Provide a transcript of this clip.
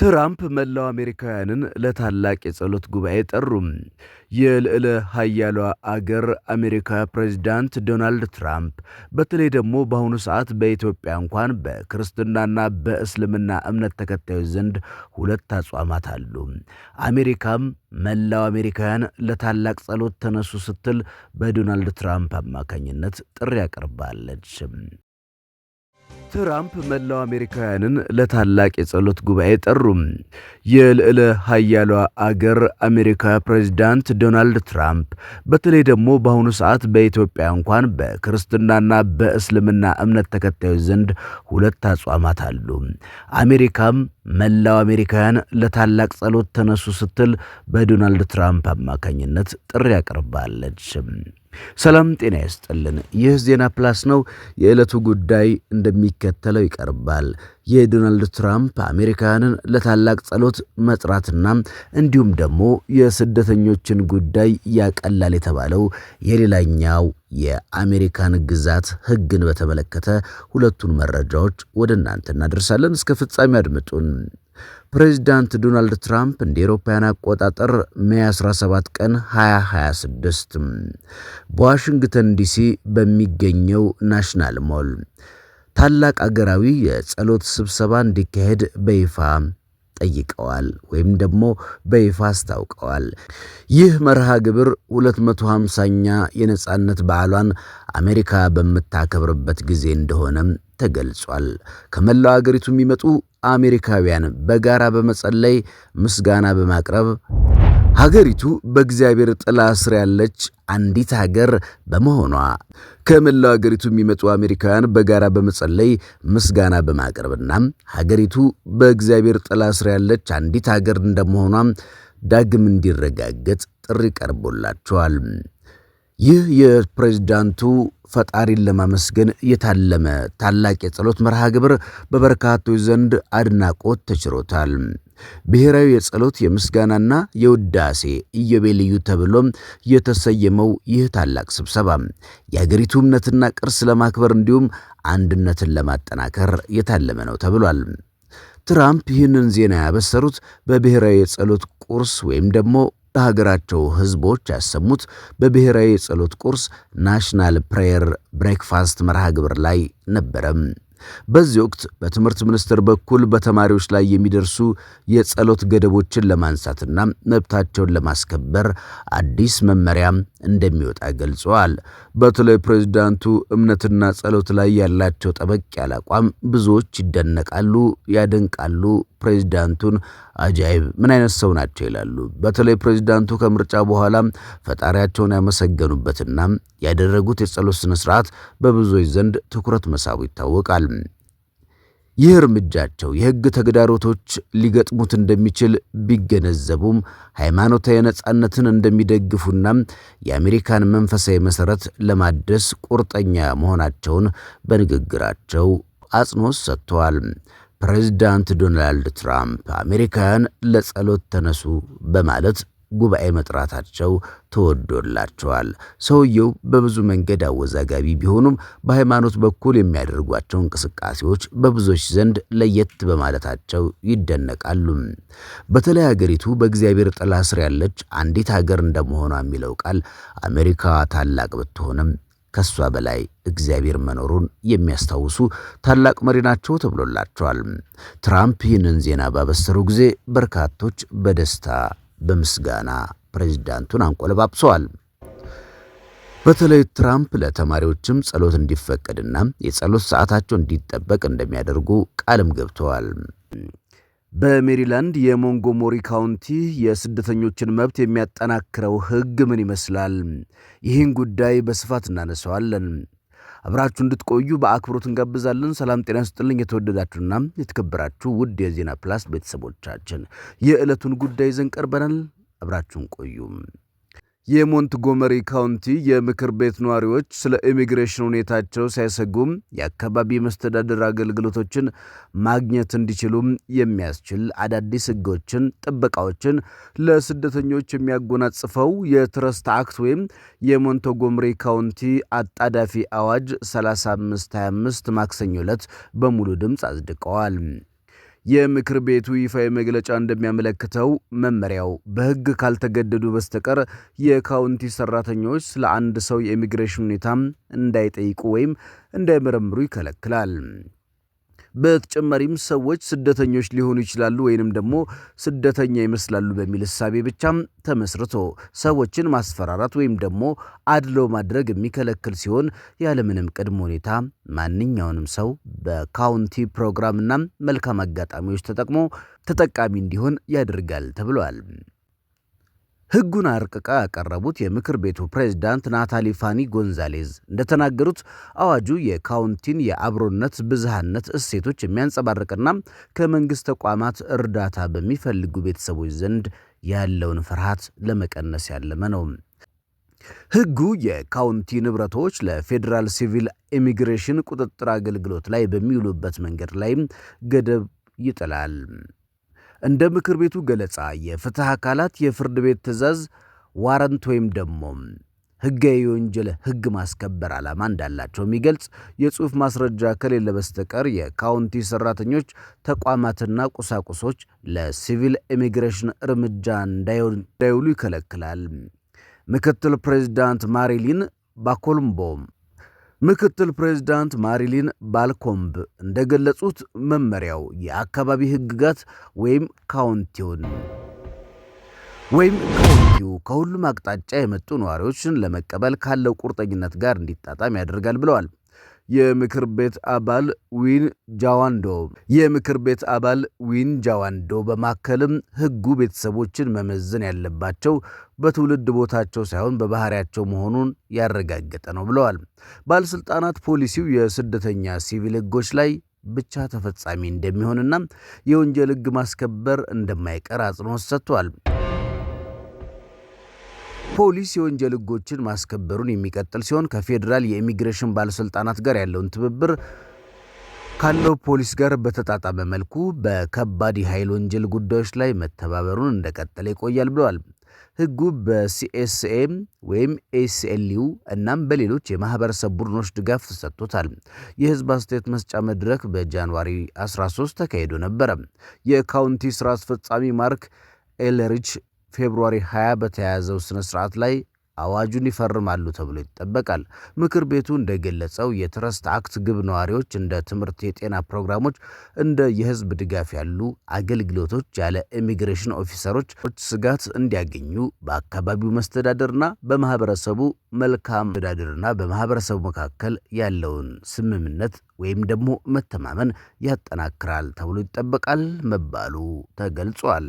ትራምፕ መላው አሜሪካውያንን ለታላቅ የጸሎት ጉባኤ ጠሩ። የልዕለ ኃያሏ አገር አሜሪካ ፕሬዝዳንት ዶናልድ ትራምፕ በተለይ ደግሞ በአሁኑ ሰዓት በኢትዮጵያ እንኳን በክርስትናና በእስልምና እምነት ተከታዮች ዘንድ ሁለት አጽዋማት አሉ። አሜሪካም መላው አሜሪካውያን ለታላቅ ጸሎት ተነሱ ስትል በዶናልድ ትራምፕ አማካኝነት ጥሪ አቅርባለች። ትራምፕ መላው አሜሪካውያንን ለታላቅ የጸሎት ጉባኤ ጠሩ። የልዕለ ኃያሏ አገር አሜሪካ ፕሬዝዳንት ዶናልድ ትራምፕ በተለይ ደግሞ በአሁኑ ሰዓት በኢትዮጵያ እንኳን በክርስትናና በእስልምና እምነት ተከታዮች ዘንድ ሁለት አጽዋማት አሉ። አሜሪካም መላው አሜሪካውያን ለታላቅ ጸሎት ተነሱ ስትል በዶናልድ ትራምፕ አማካኝነት ጥሪ አቅርባለች። ሰላም ጤና ይስጥልን። ይህ ዜና ፕላስ ነው። የዕለቱ ጉዳይ እንደሚከተለው ይቀርባል። የዶናልድ ትራምፕ አሜሪካውያንን ለታላቅ ጸሎት መጥራትና እንዲሁም ደግሞ የስደተኞችን ጉዳይ ያቀላል የተባለው የሌላኛው የአሜሪካን ግዛት ሕግን በተመለከተ ሁለቱን መረጃዎች ወደ እናንተ እናደርሳለን። እስከ ፍጻሜ አድምጡን። ፕሬዚዳንት ዶናልድ ትራምፕ እንደ አውሮፓውያን አቆጣጠር ሜይ 17 ቀን 2026 በዋሽንግተን ዲሲ በሚገኘው ናሽናል ሞል ታላቅ አገራዊ የጸሎት ስብሰባ እንዲካሄድ በይፋ ጠይቀዋል ወይም ደግሞ በይፋ አስታውቀዋል። ይህ መርሃ ግብር 250ኛ የነጻነት በዓሏን አሜሪካ በምታከብርበት ጊዜ እንደሆነም ተገልጿል። ከመላው አገሪቱ የሚመጡ አሜሪካውያን በጋራ በመጸለይ ምስጋና በማቅረብ ሀገሪቱ በእግዚአብሔር ጥላ ስር ያለች አንዲት ሀገር በመሆኗ ከመላው ሀገሪቱ የሚመጡ አሜሪካውያን በጋራ በመጸለይ ምስጋና በማቅረብና ሀገሪቱ በእግዚአብሔር ጥላ ስር ያለች አንዲት ሀገር እንደመሆኗ ዳግም እንዲረጋገጥ ጥሪ ቀርቦላቸዋል። ይህ የፕሬዝዳንቱ ፈጣሪን ለማመስገን የታለመ ታላቅ የጸሎት መርሃ ግብር በበርካቶች ዘንድ አድናቆት ተችሮታል። ብሔራዊ የጸሎት የምስጋናና የውዳሴ ኢዮቤልዩ ተብሎም የተሰየመው ይህ ታላቅ ስብሰባ የአገሪቱ እምነትና ቅርስ ለማክበር እንዲሁም አንድነትን ለማጠናከር የታለመ ነው ተብሏል። ትራምፕ ይህንን ዜና ያበሰሩት በብሔራዊ የጸሎት ቁርስ ወይም ደግሞ ለሀገራቸው ሕዝቦች ያሰሙት በብሔራዊ የጸሎት ቁርስ ናሽናል ፕሬየር ብሬክፋስት መርሃ ግብር ላይ ነበረም። በዚህ ወቅት በትምህርት ሚኒስቴር በኩል በተማሪዎች ላይ የሚደርሱ የጸሎት ገደቦችን ለማንሳትና መብታቸውን ለማስከበር አዲስ መመሪያ እንደሚወጣ ገልጸዋል። በተለይ ፕሬዝዳንቱ እምነትና ጸሎት ላይ ያላቸው ጠበቅ ያለ አቋም ብዙዎች ይደነቃሉ፣ ያደንቃሉ። ፕሬዝዳንቱን አጃይብ ምን አይነት ሰው ናቸው ይላሉ። በተለይ ፕሬዝዳንቱ ከምርጫ በኋላ ፈጣሪያቸውን ያመሰገኑበትና ያደረጉት የጸሎት ስነ ስርዓት በብዙዎች ዘንድ ትኩረት መሳቡ ይታወቃል። ይህ እርምጃቸው የሕግ ተግዳሮቶች ሊገጥሙት እንደሚችል ቢገነዘቡም ሃይማኖታዊ ነጻነትን እንደሚደግፉና የአሜሪካን መንፈሳዊ መሠረት ለማደስ ቁርጠኛ መሆናቸውን በንግግራቸው አጽንኦት ሰጥተዋል። ፕሬዝዳንት ዶናልድ ትራምፕ አሜሪካውያን ለጸሎት ተነሱ በማለት ጉባኤ መጥራታቸው ተወዶላቸዋል። ሰውየው በብዙ መንገድ አወዛጋቢ ቢሆኑም በሃይማኖት በኩል የሚያደርጓቸው እንቅስቃሴዎች በብዙዎች ዘንድ ለየት በማለታቸው ይደነቃሉ። በተለይ ሀገሪቱ በእግዚአብሔር ጥላ ስር ያለች አንዲት ሀገር እንደመሆኗ የሚለው ቃል አሜሪካ ታላቅ ብትሆንም ከሷ በላይ እግዚአብሔር መኖሩን የሚያስታውሱ ታላቅ መሪ ናቸው ተብሎላቸዋል። ትራምፕ ይህንን ዜና ባበሰሩ ጊዜ በርካቶች በደስታ በምስጋና ፕሬዝዳንቱን አንቆለባብሰዋል። በተለይ ትራምፕ ለተማሪዎችም ጸሎት እንዲፈቀድና የጸሎት ሰዓታቸው እንዲጠበቅ እንደሚያደርጉ ቃልም ገብተዋል። በሜሪላንድ የሞንጎሞሪ ካውንቲ የስደተኞችን መብት የሚያጠናክረው ሕግ ምን ይመስላል? ይህን ጉዳይ በስፋት እናነሳዋለን። አብራችሁ እንድትቆዩ በአክብሮት እንጋብዛለን። ሰላም ጤና ይስጥልኝ። የተወደዳችሁና የተከበራችሁ ውድ የዜና ፕላስ ቤተሰቦቻችን የዕለቱን ጉዳይ ይዘን ቀርበናል። አብራችሁን ቆዩ። የሞንትጎመሪ ካውንቲ የምክር ቤት ነዋሪዎች ስለ ኢሚግሬሽን ሁኔታቸው ሳይሰጉም የአካባቢ መስተዳደር አገልግሎቶችን ማግኘት እንዲችሉም የሚያስችል አዳዲስ ሕጎችን፣ ጥበቃዎችን ለስደተኞች የሚያጎናጽፈው የትረስት አክት ወይም የሞንትጎመሪ ካውንቲ አጣዳፊ አዋጅ 3525 ማክሰኞ ዕለት በሙሉ ድምፅ አጽድቀዋል። የምክር ቤቱ ይፋዊ መግለጫ እንደሚያመለክተው መመሪያው በሕግ ካልተገደዱ በስተቀር የካውንቲ ሰራተኞች ስለ አንድ ሰው የኢሚግሬሽን ሁኔታ እንዳይጠይቁ ወይም እንዳይመረምሩ ይከለክላል። በተጨማሪም ሰዎች ስደተኞች ሊሆኑ ይችላሉ ወይንም ደግሞ ስደተኛ ይመስላሉ በሚል እሳቤ ብቻም ተመስርቶ ሰዎችን ማስፈራራት ወይም ደግሞ አድሎ ማድረግ የሚከለክል ሲሆን ያለምንም ቅድመ ሁኔታ ማንኛውንም ሰው በካውንቲ ፕሮግራምና መልካም አጋጣሚዎች ተጠቃሚ እንዲሆን ያደርጋል ተብሏል። ሕጉን አርቅቃ ያቀረቡት የምክር ቤቱ ፕሬዝዳንት ናታሊ ፋኒ ጎንዛሌዝ እንደተናገሩት አዋጁ የካውንቲን የአብሮነት ብዝሃነት እሴቶች የሚያንጸባርቅና ከመንግሥት ተቋማት እርዳታ በሚፈልጉ ቤተሰቦች ዘንድ ያለውን ፍርሃት ለመቀነስ ያለመ ነው። ሕጉ የካውንቲ ንብረቶች ለፌዴራል ሲቪል ኢሚግሬሽን ቁጥጥር አገልግሎት ላይ በሚውሉበት መንገድ ላይም ገደብ ይጥላል። እንደ ምክር ቤቱ ገለጻ የፍትህ አካላት የፍርድ ቤት ትዕዛዝ፣ ዋረንት ወይም ደግሞ ሕጋዊ የወንጀል ሕግ ማስከበር ዓላማ እንዳላቸው የሚገልጽ የጽሑፍ ማስረጃ ከሌለ በስተቀር የካውንቲ ሰራተኞች ተቋማትና ቁሳቁሶች ለሲቪል ኢሚግሬሽን እርምጃ እንዳይውሉ ይከለክላል። ምክትል ፕሬዝዳንት ማሪሊን ባልኮምብ እንደገለጹት መመሪያው የአካባቢ ሕግጋት ወይም ካውንቲው ከሁሉም አቅጣጫ የመጡ ነዋሪዎችን ለመቀበል ካለው ቁርጠኝነት ጋር እንዲጣጣም ያደርጋል ብለዋል። የምክር ቤት አባል ዊን ጃዋንዶ በማከልም ሕጉ ቤተሰቦችን መመዘን ያለባቸው በትውልድ ቦታቸው ሳይሆን በባህሪያቸው መሆኑን ያረጋገጠ ነው ብለዋል። ባለስልጣናት ፖሊሲው የስደተኛ ሲቪል ሕጎች ላይ ብቻ ተፈጻሚ እንደሚሆንና የወንጀል ሕግ ማስከበር እንደማይቀር አጽንኦት ሰጥቷል። ፖሊስ የወንጀል ሕጎችን ማስከበሩን የሚቀጥል ሲሆን ከፌዴራል የኢሚግሬሽን ባለስልጣናት ጋር ያለውን ትብብር ካለው ፖሊስ ጋር በተጣጣመ መልኩ በከባድ የኃይል ወንጀል ጉዳዮች ላይ መተባበሩን እንደቀጠለ ይቆያል ብለዋል። ሕጉ በሲኤስኤ ወይም ኤስኤልዩ እናም በሌሎች የማህበረሰብ ቡድኖች ድጋፍ ተሰጥቶታል። የህዝብ አስተያየት መስጫ መድረክ በጃንዋሪ 13 ተካሂዶ ነበረ። የካውንቲ ስራ አስፈጻሚ ማርክ ኤልሪች ፌብሩዋሪ 20 በተያያዘው ስነ ስርዓት ላይ አዋጁን ይፈርማሉ ተብሎ ይጠበቃል። ምክር ቤቱ እንደገለጸው የትረስት አክት ግብ ነዋሪዎች እንደ ትምህርት፣ የጤና ፕሮግራሞች፣ እንደ የህዝብ ድጋፍ ያሉ አገልግሎቶች ያለ ኢሚግሬሽን ኦፊሰሮች ስጋት እንዲያገኙ በአካባቢው መስተዳደርና በማህበረሰቡ መካከል ያለውን ስምምነት ወይም ደግሞ መተማመን ያጠናክራል ተብሎ ይጠበቃል መባሉ ተገልጿል።